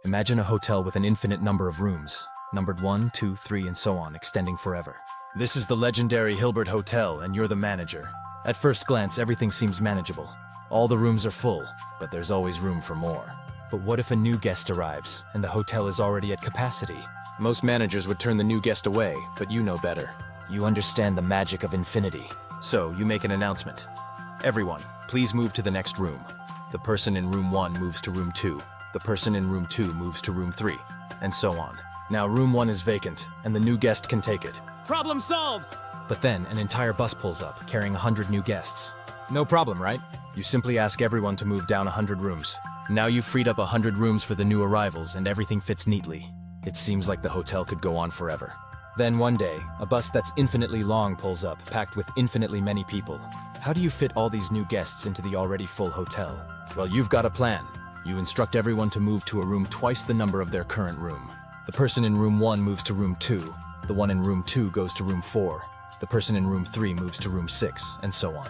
Imagine a hotel with an infinite number of rooms, numbered 1, 2, 3, and so on, extending forever. This is the legendary Hilbert Hotel, and you're the manager. At first glance, everything seems manageable. All the rooms are full, but there's always room for more. But what if a new guest arrives, and the hotel is already at capacity? Most managers would turn the new guest away, but you know better. You understand the magic of infinity. So, you make an announcement. Everyone, please move to the next room. The person in room 1 moves to room 2. The person in room 2 moves to room 3, and so on. Now room 1 is vacant, and the new guest can take it. Problem solved! But then, an entire bus pulls up, carrying 100 new guests. No problem, right? You simply ask everyone to move down 100 rooms. Now you've freed up 100 rooms for the new arrivals, and everything fits neatly. It seems like the hotel could go on forever. Then one day, a bus that's infinitely long pulls up, packed with infinitely many people. How do you fit all these new guests into the already full hotel? Well, you've got a plan. You instruct everyone to move to a room twice the number of their current room. The person in room 1 moves to room 2. The one in room 2 goes to room 4. The person in room 3 moves to room 6, and so on.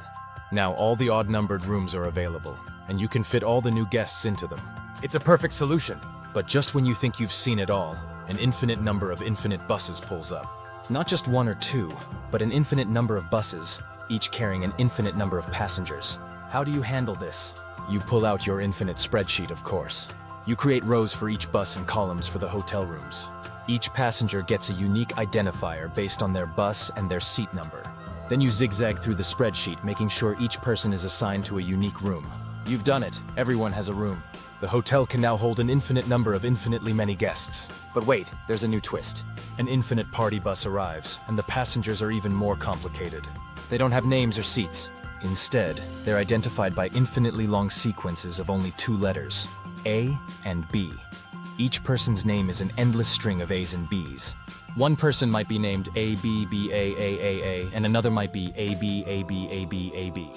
Now all the odd-numbered rooms are available, and you can fit all the new guests into them. It's a perfect solution. But just when you think you've seen it all, an infinite number of infinite buses pulls up. Not just 1 or 2, but an infinite number of buses, each carrying an infinite number of passengers. How do you handle this? You pull out your infinite spreadsheet, of course. You create rows for each bus and columns for the hotel rooms. Each passenger gets a unique identifier based on their bus and their seat number. Then you zigzag through the spreadsheet, making sure each person is assigned to a unique room. You've done it. Everyone has a room. The hotel can now hold an infinite number of infinitely many guests. But wait, there's a new twist. An infinite party bus arrives, and the passengers are even more complicated. They don't have names or seats. Instead, they're identified by infinitely long sequences of only 2 letters, A and B. Each person's name is an endless string of A's and B's. One person might be named A, B, B, A, and another might be A, B, A, B, A, B, A, B.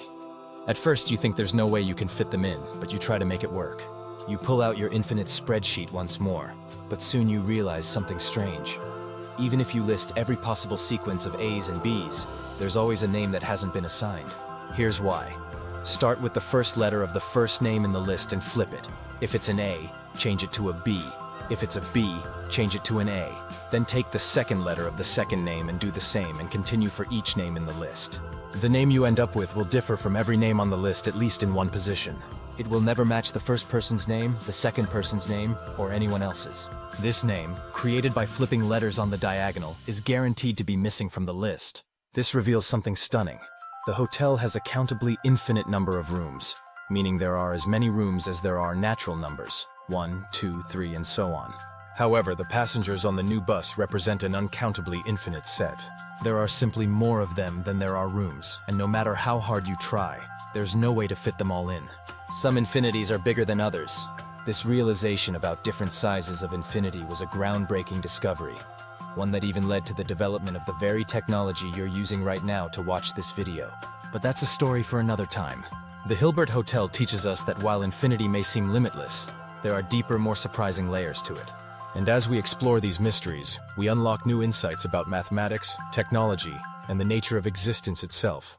At first, you think there's no way you can fit them in, but you try to make it work. You pull out your infinite spreadsheet once more, but soon you realize something strange. Even if you list every possible sequence of A's and B's, there's always a name that hasn't been assigned. Here's why. Start with the first letter of the first name in the list and flip it. If it's an A, change it to a B. If it's a B, change it to an A. Then take the second letter of the second name and do the same, and continue for each name in the list. The name you end up with will differ from every name on the list, at least in one position. It will never match the first person's name, the second person's name, or anyone else's. This name, created by flipping letters on the diagonal, is guaranteed to be missing from the list. This reveals something stunning. The hotel has a countably infinite number of rooms, meaning there are as many rooms as there are natural numbers, 1, 2, 3, and so on. However, the passengers on the new bus represent an uncountably infinite set. There are simply more of them than there are rooms, and no matter how hard you try, there's no way to fit them all in. Some infinities are bigger than others. This realization about different sizes of infinity was a groundbreaking discovery, one that even led to the development of the very technology you're using right now to watch this video. But that's a story for another time. The Hilbert Hotel teaches us that while infinity may seem limitless, there are deeper, more surprising layers to it. And as we explore these mysteries, we unlock new insights about mathematics, technology, and the nature of existence itself.